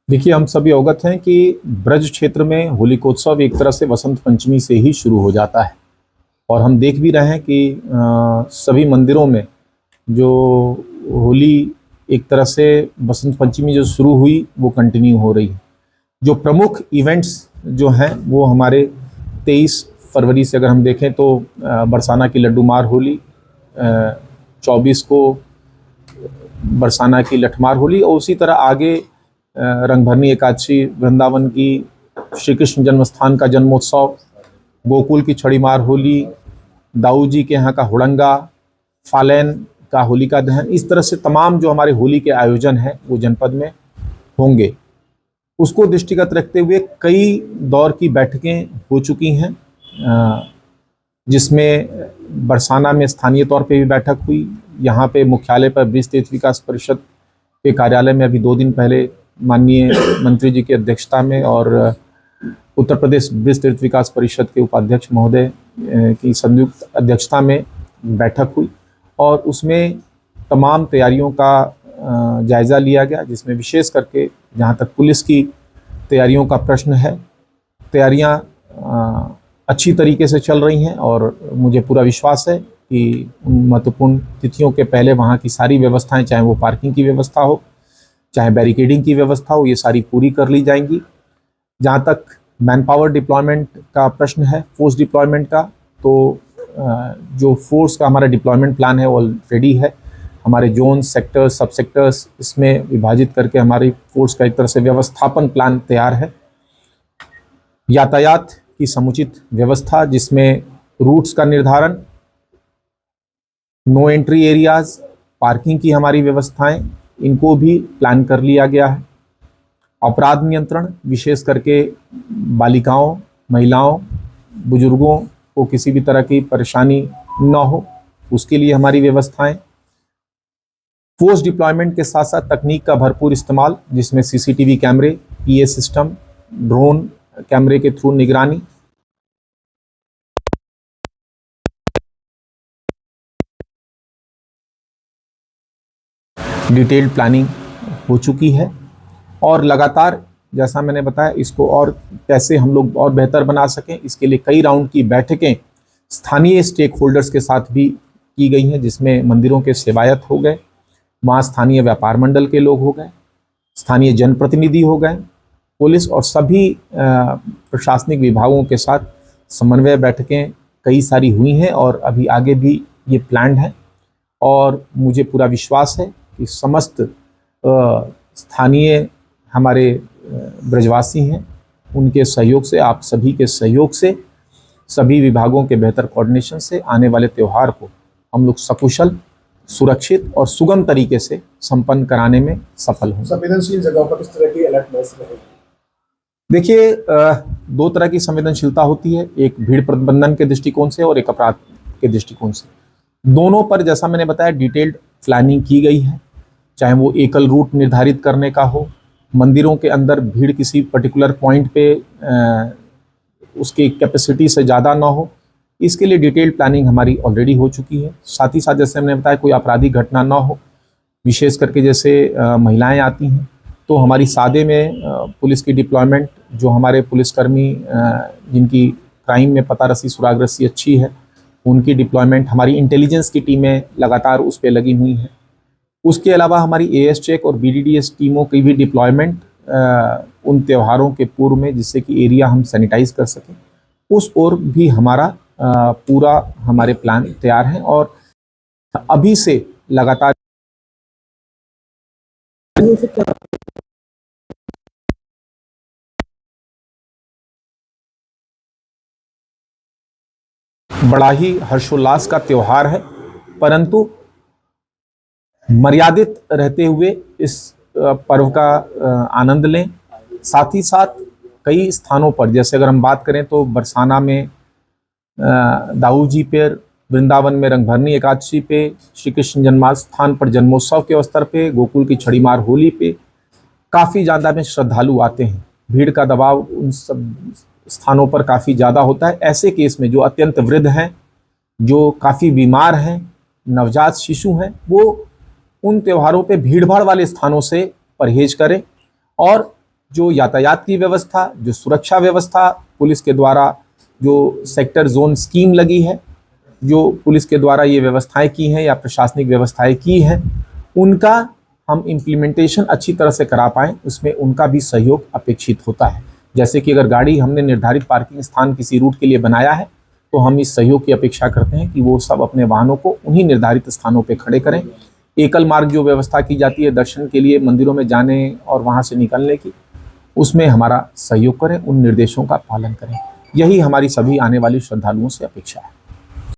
देखिए, हम सभी अवगत हैं कि ब्रज क्षेत्र में होलिकोत्सव एक तरह से वसंत पंचमी से ही शुरू हो जाता है। और हम देख भी रहे हैं कि सभी मंदिरों में जो होली एक तरह से वसंत पंचमी जो शुरू हुई वो कंटिन्यू हो रही है। जो प्रमुख इवेंट्स जो हैं वो हमारे 23 फरवरी से अगर हम देखें तो बरसाना की लड्डू मार होली, 24 को बरसाना की लठमार होली और उसी तरह आगे रंगभरनी एकादशी, वृंदावन की श्री कृष्ण जन्मस्थान का जन्मोत्सव, गोकुल की छड़ीमार होली, दाऊ जी के यहाँ का हुड़ंगा, फालैन का होलिका दहन, इस तरह से तमाम जो हमारे होली के आयोजन हैं वो जनपद में होंगे। उसको दृष्टिगत रखते हुए कई दौर की बैठकें हो चुकी हैं, जिसमें बरसाना में स्थानीय तौर पे भी बैठक हुई। यहाँ पे मुख्यालय पर ब्रिज तीर्थ विकास परिषद के कार्यालय में अभी 2 दिन पहले माननीय मंत्री जी की अध्यक्षता में और उत्तर प्रदेश ब्रिज तीर्थ विकास परिषद के उपाध्यक्ष महोदय की संयुक्त अध्यक्षता में बैठक हुई और उसमें तमाम तैयारियों का जायज़ा लिया गया, जिसमें विशेष करके जहाँ तक पुलिस की तैयारियों का प्रश्न है, तैयारियाँ अच्छी तरीके से चल रही हैं और मुझे पूरा विश्वास है कि उन महत्वपूर्ण तिथियों के पहले वहाँ की सारी व्यवस्थाएं, चाहे वो पार्किंग की व्यवस्था हो, चाहे बैरिकेडिंग की व्यवस्था हो, ये सारी पूरी कर ली जाएंगी। जहाँ तक मैन पावर डिप्लॉयमेंट का प्रश्न है, फोर्स डिप्लॉयमेंट का, तो जो फोर्स का हमारा डिप्लॉयमेंट प्लान है वो ऑलरेडी है। हमारे जोन, सेक्टर्स, सब सेक्टर्स इसमें विभाजित करके हमारी फोर्स का एक तरह से व्यवस्थापन प्लान तैयार है। यातायात की समुचित व्यवस्था, जिसमें रूट्स का निर्धारण, नो एंट्री एरियाज, पार्किंग की हमारी व्यवस्थाएं, इनको भी प्लान कर लिया गया है। अपराध नियंत्रण, विशेष करके बालिकाओं, महिलाओं, बुजुर्गों को किसी भी तरह की परेशानी न हो, उसके लिए हमारी व्यवस्थाएं। फोर्स डिप्लॉयमेंट के साथ साथ तकनीक का भरपूर इस्तेमाल, जिसमें सीसीटीवी कैमरे, पीए सिस्टम, ड्रोन कैमरे के थ्रू निगरानी, डिटेल्ड प्लानिंग हो चुकी है और लगातार, जैसा मैंने बताया, इसको और कैसे हम लोग और बेहतर बना सकें, इसके लिए कई राउंड की बैठकें स्थानीय स्टेक होल्डर्स के साथ भी की गई हैं, जिसमें मंदिरों के सेवायत हो गए, वहाँ स्थानीय व्यापार मंडल के लोग हो गए, स्थानीय जनप्रतिनिधि हो गए, पुलिस और सभी प्रशासनिक विभागों के साथ समन्वय बैठकें कई सारी हुई हैं और अभी आगे भी ये प्लान्ड है। और मुझे पूरा विश्वास है कि समस्त स्थानीय हमारे ब्रजवासी हैं, उनके सहयोग से, आप सभी के सहयोग से, सभी विभागों के बेहतर कोऑर्डिनेशन से आने वाले त्यौहार को हम लोग सकुशल, सुरक्षित और सुगम तरीके से संपन्न कराने में सफल हों। संवेदनशील जगहों पर किस तरह की अलर्टनेस रहेगी? देखिए, 2 तरह की संवेदनशीलता होती है, एक भीड़ प्रबंधन के दृष्टिकोण से और एक अपराध के दृष्टिकोण से। दोनों पर, जैसा मैंने बताया, डिटेल्ड प्लानिंग की गई है, चाहे वो एकल रूट निर्धारित करने का हो, मंदिरों के अंदर भीड़ किसी पर्टिकुलर पॉइंट पे उसकी कैपेसिटी से ज़्यादा ना हो, इसके लिए डिटेल्ड प्लानिंग हमारी ऑलरेडी हो चुकी है। साथ ही साथ, जैसे मैंने बताया, कोई आपराधिक घटना ना हो, विशेष करके जैसे महिलाएं आती हैं तो हमारी सादे में पुलिस की डिप्लॉयमेंट, जो हमारे पुलिसकर्मी जिनकी क्राइम में पता रसी, सुराग रसी अच्छी है, उनकी डिप्लॉयमेंट, हमारी इंटेलिजेंस की टीमें लगातार उस पर लगी हुई हैं। उसके अलावा हमारी एएस चेक और बीडीडीएस टीमों की भी डिप्लॉयमेंट उन त्योहारों के पूर्व में, जिससे कि एरिया हम सैनिटाइज कर सकें, उस ओर भी हमारा पूरा हमारे प्लान तैयार हैं और अभी से लगातार बड़ा ही हर्षोल्लास का त्यौहार है, परंतु मर्यादित रहते हुए इस पर्व का आनंद लें। साथ ही साथ कई स्थानों पर, जैसे अगर हम बात करें तो बरसाना में दाऊ जी पे, वृंदावन में रंगभरनी एकादशी पे, श्री कृष्ण जन्मस्थान पर जन्मोत्सव के अवसर पे, गोकुल की छड़ीमार होली पे काफ़ी ज़्यादा में श्रद्धालु आते हैं। भीड़ का दबाव उन सब स्थानों पर काफ़ी ज़्यादा होता है। ऐसे केस में जो अत्यंत वृद्ध हैं, जो काफ़ी बीमार हैं, नवजात शिशु हैं, वो उन त्योहारों पे भीड़भाड़ वाले स्थानों से परहेज करें और जो यातायात की व्यवस्था, जो सुरक्षा व्यवस्था पुलिस के द्वारा जो सेक्टर जोन स्कीम लगी है, जो पुलिस के द्वारा ये व्यवस्थाएं की हैं या प्रशासनिक व्यवस्थाएं की हैं, उनका हम इम्प्लीमेंटेशन अच्छी तरह से करा पाएँ, उसमें उनका भी सहयोग अपेक्षित होता है। जैसे कि अगर गाड़ी हमने निर्धारित पार्किंग स्थान किसी रूट के लिए बनाया है, तो हम इस सहयोग की अपेक्षा करते हैं कि वो सब अपने वाहनों को उन्हीं निर्धारित स्थानों पर खड़े करें। एकल मार्ग जो व्यवस्था की जाती है दर्शन के लिए मंदिरों में जाने और वहाँ से निकलने की, उसमें हमारा सहयोग करें, उन निर्देशों का पालन करें। यही हमारी सभी आने वाली श्रद्धालुओं से अपेक्षा है।